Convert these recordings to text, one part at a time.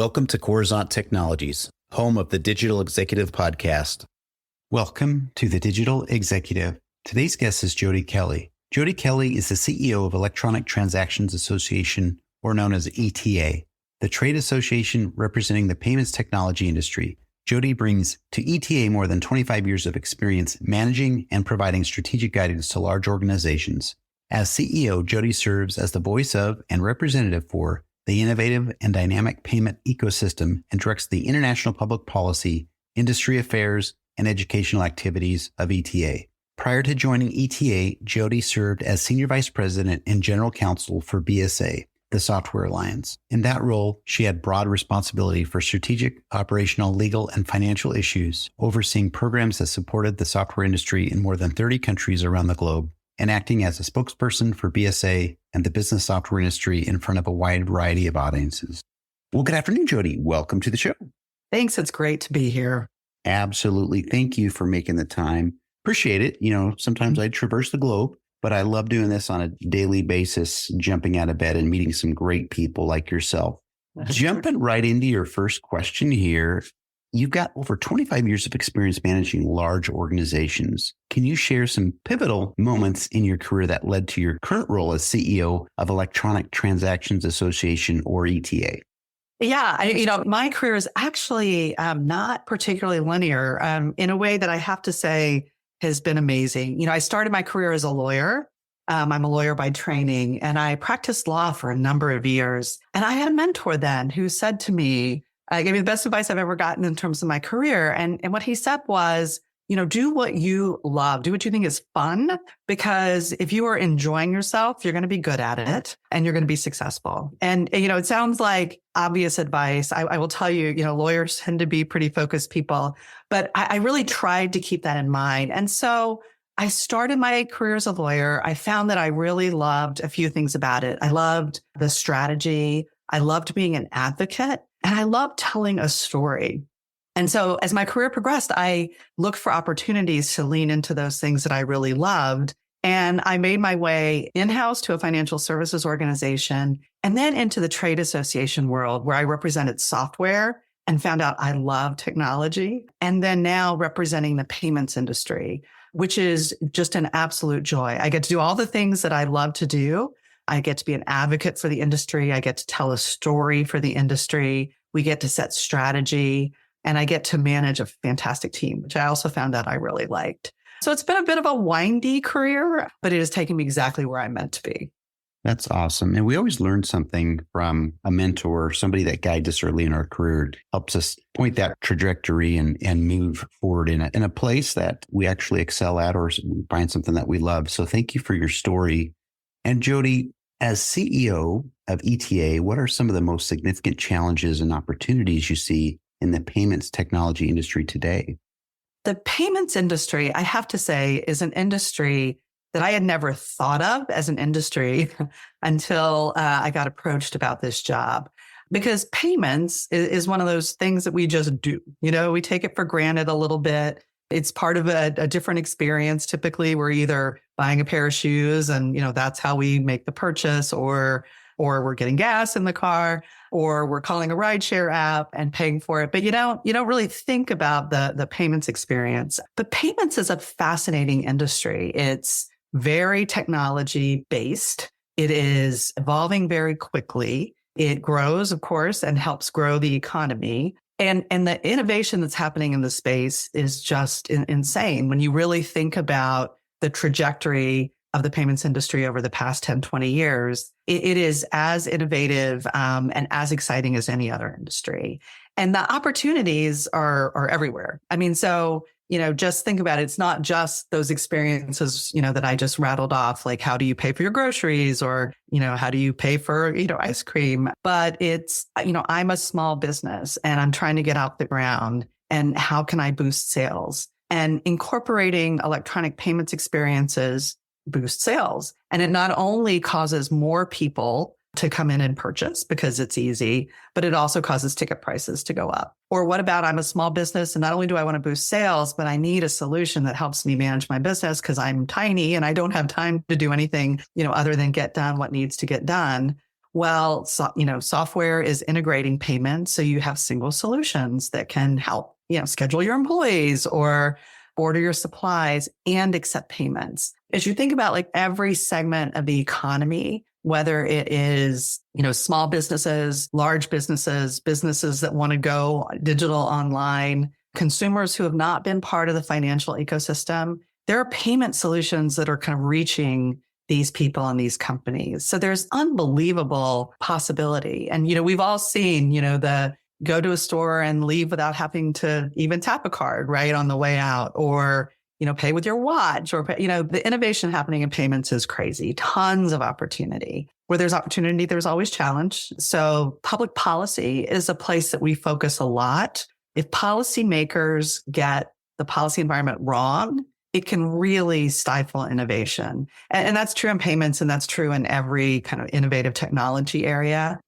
Welcome to Coruzant Technologies, home of the Digital Executive Podcast. Welcome to the Digital Executive. Today's guest is Jodie Kelly. Jodie Kelly is the CEO of Electronic Transactions Association, or known as ETA, the trade association representing the payments technology industry. Jodie brings to ETA more than 25 years of experience managing and providing strategic guidance to large organizations. As CEO, Jodie serves as the voice of and representative for the innovative and dynamic payment ecosystem and directs the international public policy, industry affairs, and educational activities of ETA. Prior to joining ETA, Jodie served as Senior Vice President and General Counsel for BSA, the Software Alliance. In that role, she had broad responsibility for strategic, operational, legal, and financial issues, overseeing programs that supported the software industry in more than 30 countries around the globe, and acting as a spokesperson for BSA and the business software industry in front of a wide variety of audiences. Well, good afternoon, Jodie. Welcome to the show. Thanks. It's great to be here. Absolutely. Thank you for making the time. Appreciate it. You know, sometimes I traverse the globe, but I love doing this on a daily basis, jumping out of bed and meeting some great people like yourself. Jumping right into your first question here. You've got over 25 years of experience managing large organizations. Can you share some pivotal moments in your career that led to your current role as CEO of Electronic Transactions Association, or ETA? Yeah, my career is actually not particularly linear in a way that I have to say has been amazing. I started my career as a lawyer. I'm a lawyer by training, and I practiced law for a number of years. And I had a mentor then who said to me, gave me the best advice I've ever gotten in terms of my career. And what he said was, do what you love, do what you think is fun, because if you are enjoying yourself, you're going to be good at it and you're going to be successful. And, it sounds like obvious advice. I will tell you, lawyers tend to be pretty focused people, but I really tried to keep that in mind. And so I started my career as a lawyer. I found that I really loved a few things about it. I loved the strategy. I loved being an advocate. And I love telling a story. And so as my career progressed, I looked for opportunities to lean into those things that I really loved. And I made my way in-house to a financial services organization and then into the trade association world where I represented software and found out I love technology. And then now representing the payments industry, which is just an absolute joy. I get to do all the things that I love to do. I get to be an advocate for the industry. I get to tell a story for the industry. We get to set strategy, and I get to manage a fantastic team, which I also found out I really liked. So it's been a bit of a windy career, but it has taken me exactly where I'm meant to be. That's awesome. And we always learn something from a mentor, somebody that guides us early in our career, helps us point that trajectory and move forward in a place that we actually excel at or find something that we love. So thank you for your story. And Jodie, as CEO of ETA, what are some of the most significant challenges and opportunities you see in the payments technology industry today? The payments industry, I have to say, is an industry that I had never thought of as an industry until I got approached about this job. Because payments is one of those things that we just do. We take it for granted a little bit. It's part of a different experience. Typically, we're either buying a pair of shoes and, that's how we make the purchase, or we're getting gas in the car, or we're calling a rideshare app and paying for it. But you don't really think about the payments experience. But payments is a fascinating industry. It's very technology based. It is evolving very quickly. It grows, of course, and helps grow the economy. And the innovation that's happening in the space is just insane. When you really think about the trajectory of the payments industry over the past 10, 20 years, it is as innovative and as exciting as any other industry. And the opportunities are everywhere. I mean, so, just think about it. It's not just those experiences, that I just rattled off, like how do you pay for your groceries or, how do you pay for, ice cream? But it's, I'm a small business and I'm trying to get off the ground. And how can I boost sales? And incorporating electronic payments experiences boost sales. And it not only causes more people to come in and purchase because it's easy, but it also causes ticket prices to go up. Or what about I'm a small business and not only do I want to boost sales, but I need a solution that helps me manage my business because I'm tiny and I don't have time to do anything, other than get done what needs to get done. Well, software is integrating payments. So you have single solutions that can help, schedule your employees or order your supplies and accept payments. As you think about like every segment of the economy, whether it is, small businesses, large businesses, businesses that want to go digital online, consumers who have not been part of the financial ecosystem, there are payment solutions that are kind of reaching these people and these companies. So there's unbelievable possibility. And, we've all seen, the go to a store and leave without having to even tap a card, right, on the way out, or, pay with your watch, or, the innovation happening in payments is crazy. Tons of opportunity. Where there's opportunity, there's always challenge. So public policy is a place that we focus a lot. If policymakers get the policy environment wrong, it can really stifle innovation. And that's true in payments, and that's true in every kind of innovative technology area.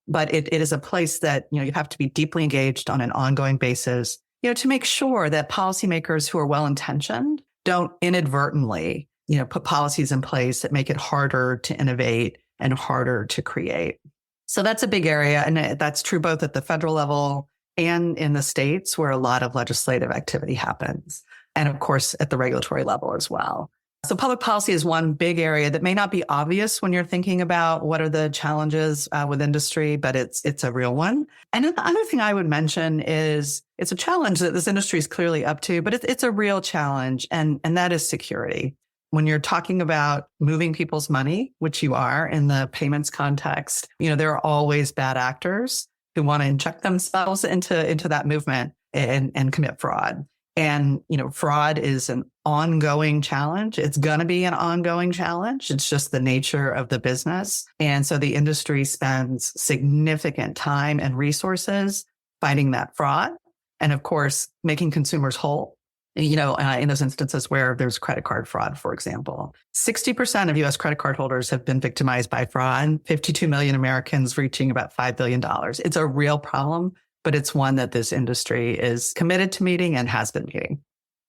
But it is a place that, you have to be deeply engaged on an ongoing basis, to make sure that policymakers who are well-intentioned don't inadvertently, put policies in place that make it harder to innovate and harder to create. So that's a big area. And that's true both at the federal level and in the states where a lot of legislative activity happens. And of course, at the regulatory level as well. So public policy is one big area that may not be obvious when you're thinking about what are the challenges with industry, but it's a real one. And the other thing I would mention is it's a challenge that this industry is clearly up to, but it's a real challenge, and that is security. When you're talking about moving people's money, which you are in the payments context, there are always bad actors who want to inject themselves into that movement and commit fraud. And, fraud is an ongoing challenge. It's going to be an ongoing challenge. It's just the nature of the business. And so the industry spends significant time and resources fighting that fraud. And of course, making consumers whole, in those instances where there's credit card fraud, for example. 60% of US credit card holders have been victimized by fraud, 52 million Americans reaching about $5 billion. It's a real problem, but it's one that this industry is committed to meeting and has been meeting.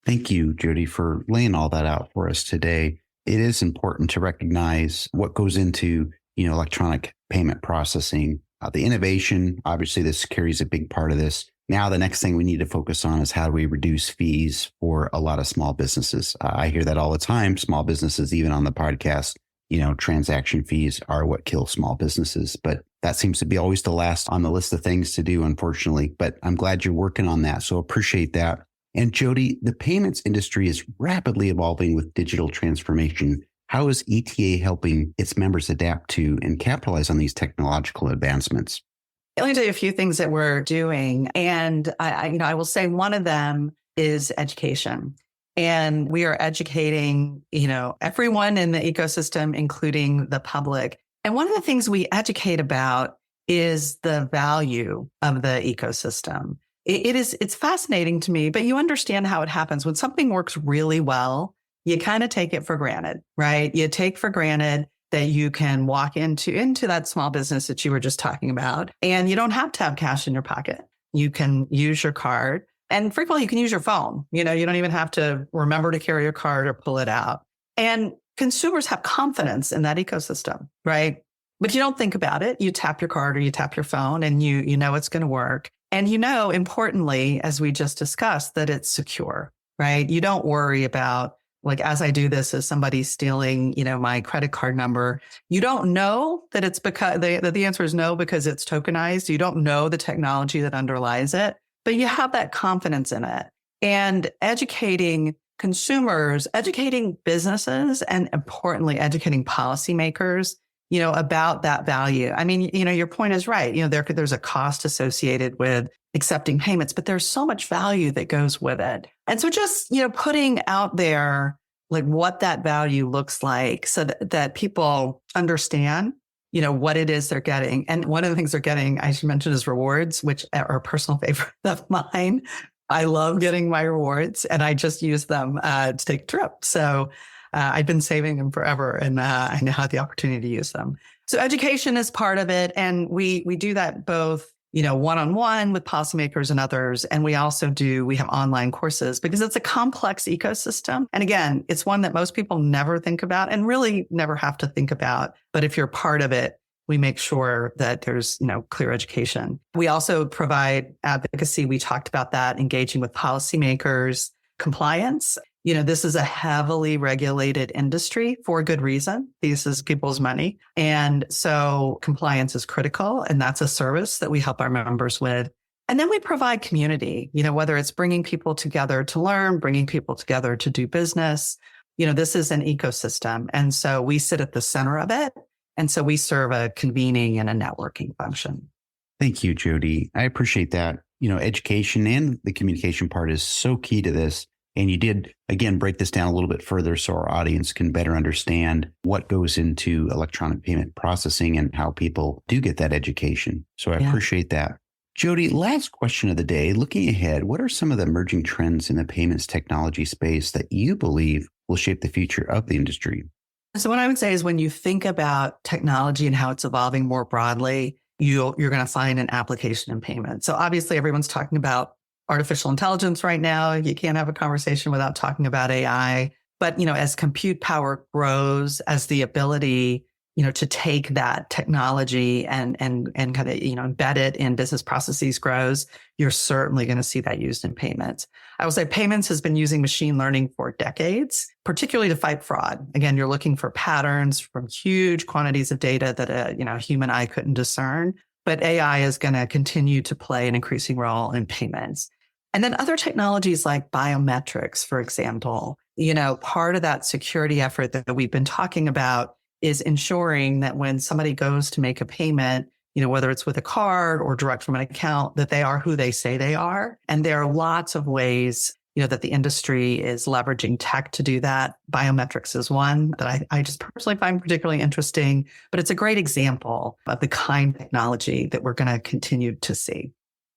Thank you, Jodie, for laying all that out for us today. It is important to recognize what goes into, electronic payment processing. The innovation, obviously, this carries a big part of this. Now, the next thing we need to focus on is how do we reduce fees for a lot of small businesses. I hear that all the time. Small businesses, even on the podcast, transaction fees are what kill small businesses. But that seems to be always the last on the list of things to do, unfortunately. But I'm glad you're working on that. So appreciate that. And Jodie, the payments industry is rapidly evolving with digital transformation. How is ETA helping its members adapt to and capitalize on these technological advancements? Let me tell you a few things that we're doing. And I will say one of them is education. And we are educating, everyone in the ecosystem, including the public. And one of the things we educate about is the value of the ecosystem. It's fascinating to me, but you understand how it happens. When something works really well, you kind of take it for granted, right? You take for granted that you can walk into that small business that you were just talking about, and you don't have to have cash in your pocket. You can use your card, and frequently you can use your phone. You don't even have to remember to carry your card or pull it out. And consumers have confidence in that ecosystem, right? But you don't think about it. You tap your card or you tap your phone, and you know it's going to work. And importantly, as we just discussed, that it's secure, right? You don't worry about, like, as I do this, is somebody stealing, my credit card number? You don't know that it's because the answer is no, because it's tokenized. You don't know the technology that underlies it, but you have that confidence in it. And educating consumers, educating businesses, and importantly, educating policymakers, about that value. I mean, your point is right. There's a cost associated with accepting payments, but there's so much value that goes with it. And so just, putting out there like what that value looks like so that people understand, what it is they're getting. And one of the things they're getting, I should mention, is rewards, which are a personal favorite of mine. I love getting my rewards, and I just use them to take a trip. So I've been saving them forever, and I now have the opportunity to use them. So education is part of it. And we do that both, one-on-one with policymakers and others. And we have online courses because it's a complex ecosystem. And again, it's one that most people never think about and really never have to think about. But if you're part of it, we make sure that there's, clear education. We also provide advocacy. We talked about that, engaging with policymakers, compliance. This is a heavily regulated industry for a good reason. This is people's money. And so compliance is critical. And that's a service that we help our members with. And then we provide community, whether it's bringing people together to learn, bringing people together to do business. This is an ecosystem. And so we sit at the center of it. And so we serve a convening and a networking function. Thank you, Jodie. I appreciate that. Education and the communication part is so key to this. And you did, again, break this down a little bit further so our audience can better understand what goes into electronic payment processing and how people do get that education. So I appreciate that. Jodie, last question of the day. Looking ahead, what are some of the emerging trends in the payments technology space that you believe will shape the future of the industry? So what I would say is when you think about technology and how it's evolving more broadly, you're going to find an application in payments. So obviously everyone's talking about artificial intelligence right now. You can't have a conversation without talking about AI. But, as compute power grows, as the ability, to take that technology and kind of, embed it in business processes grows, you're certainly going to see that used in payments. I will say payments has been using machine learning for decades, particularly to fight fraud. Again, you're looking for patterns from huge quantities of data that a human eye couldn't discern. But AI is going to continue to play an increasing role in payments. And then other technologies like biometrics, for example, part of that security effort that we've been talking about is ensuring that when somebody goes to make a payment, whether it's with a card or direct from an account, that they are who they say they are. And there are lots of ways, that the industry is leveraging tech to do that. Biometrics is one that I just personally find particularly interesting, but it's a great example of the kind of technology that we're going to continue to see.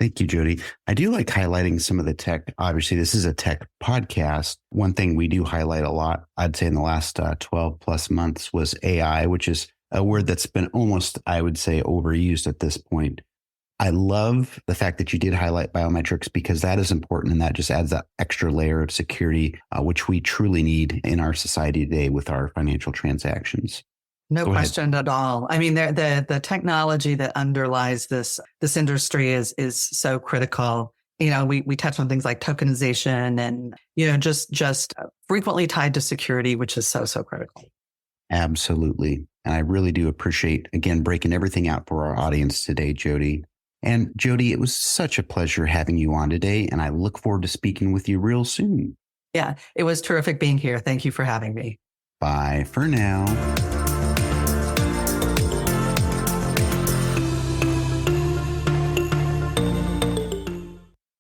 Thank you, Jodie. I do like highlighting some of the tech. Obviously, this is a tech podcast. One thing we do highlight a lot, I'd say in the last 12 plus months, was AI, which is a word that's been almost, I would say, overused at this point. I love the fact that you did highlight biometrics because that is important and that just adds that extra layer of security, which we truly need in our society today with our financial transactions. No question at all. I mean, the technology that underlies this industry is so critical. We touch on things like tokenization and, just frequently tied to security, which is so critical. Absolutely. And I really do appreciate, again, breaking everything out for our audience today, Jodie. And Jodie, it was such a pleasure having you on today. And I look forward to speaking with you real soon. Yeah, it was terrific being here. Thank you for having me. Bye for now.